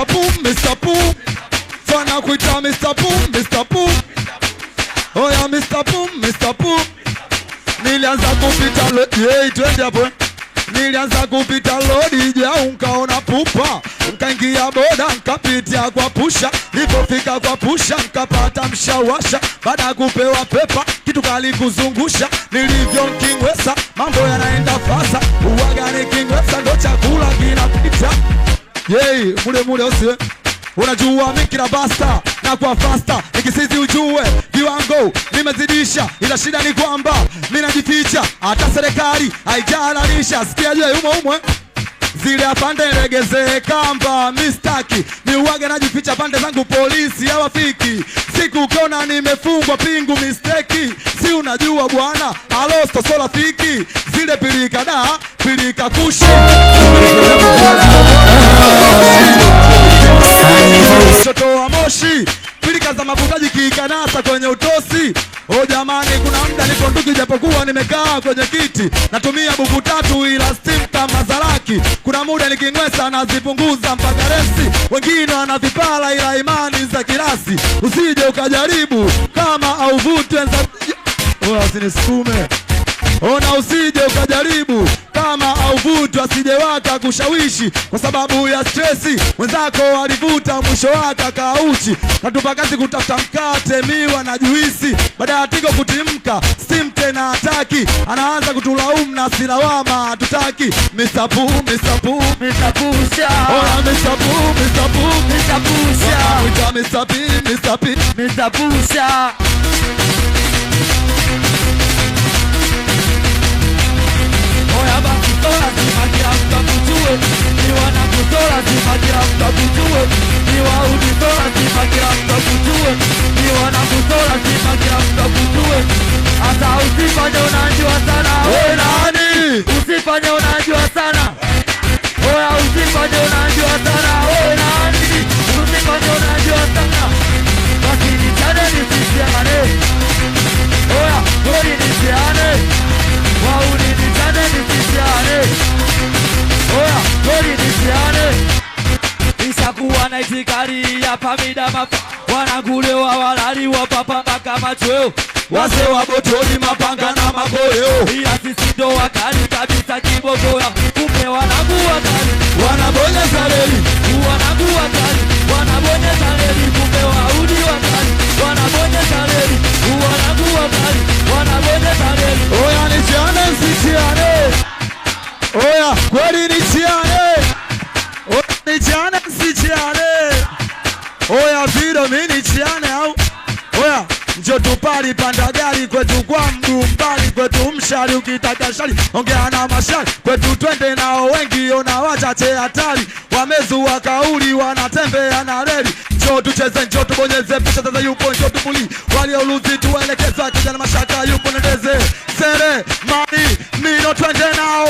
Boom, Mr. Boom. Fana kuita Mr. Boom, Mr. Boom. Oh ya Mr. Boom, Mr. Boom. Nilianza kupita lodi, twende hapo. Nilianza kupita lodi, ja unkaona pupa. Nkaingia boda, nkapitia kwa pusha. Nilipofika kwa pusha, nkapata mshawasha. Baada kupewa pepa, kitu kali kuzungusha. Nilivyo kingwesa, mambo yanaenda fasa. Uwaga ni kingwesa, ndo chakula kinapita. Yey, mule osiwe. Unajua mikira basta na kwa fasta. Nikisizi ujue kiwango nimezidisha. Ila shida ni kwamba mina jificha. Hata serikali haijalanisha. Sikia jue umwe zile apande regeze kamba mistaki. Ni uwage na jificha pande zangu polisi hawafiki. Siku kona nimefungwa pingu misteki. Si unajua bwana alosto sola fiki. Zile pilika da pilika kushi. Shotoa moshi pilika za mavutaji kikanasa kwenye utosi. O jamani kuna muda niko nduki japokuwa nimekaa kwenye kiti. Natumia buku 3 ila steam kama zaraki. Kuna muda nikinwesa nazipunguza mpaka resi. Wengine wanavipala ila imani za kirasi. Usije ukajaribu kama au vute usinisukume. Ona usije ukajaribu kama au vutu asije waka kushawishi. Kwa sababu ya stresi wenzako walivuta mwisho waka kauchi. Natupa kazi kutafuta mkate miwa na juisi. Baada ya tiko kutimka steam tena ataki. Anaanza kutulaumu na silawama hatutaki. Mr. Boom, Mr. Boom, Mr. Pusha. Oya Mr. Boom, Mr. Boom, Mr. Pusha. Mr. P, Mr. P, Mr. Pusha. Oya basi tola zima kila mtu kujue. Ni wanakutola zima kila mtu kujue. Ni waudi tola zima kila mtu kujue. Ni wanakutola zima kila mtu kujue. Hata usifanye unajua sana. we nani? Usifanye unajua sana. Oya usifanye unajua sana. We nani? Usifanye unajua sana. Basi nichane nisisiane. Oya kweli nisiane. Wauni nichane nisisiane. Oya kweli nisiane. Ishakuwa na itikari ya pamida mapa. Wanagulewa walali wapapa mpaka machweo. Wase wabotoni mapanga na magoyo. Iya sisi ndo wakali kabisa kibogoya. Kumbe wanangu wakali Wanabonyeza reli. wanangu wakali wanabonyeza reli. Kumbe waudi wakali wanabonyeza reli. Wanangu wakali wanabonyeza reli. Oya nichiane nsichiane. Oya kweli nichiane. Oya nichiane nsichiane. Oya video mini nichiane au. Oya njo tupali panda gari kwetu kwa mguu mbali. Kwetu mshari ukitaka shari ongea na mashari. Kwetu twende nao wengi ona wachache hatari. Wamezua kauli wanatembea na reli. Njo tucheze njo tubonyeze pisha sasa yupo njo tupuli. Walioluzi tuelekeza kijana mashaka yupo nendeze. Sere mani mino twende nao.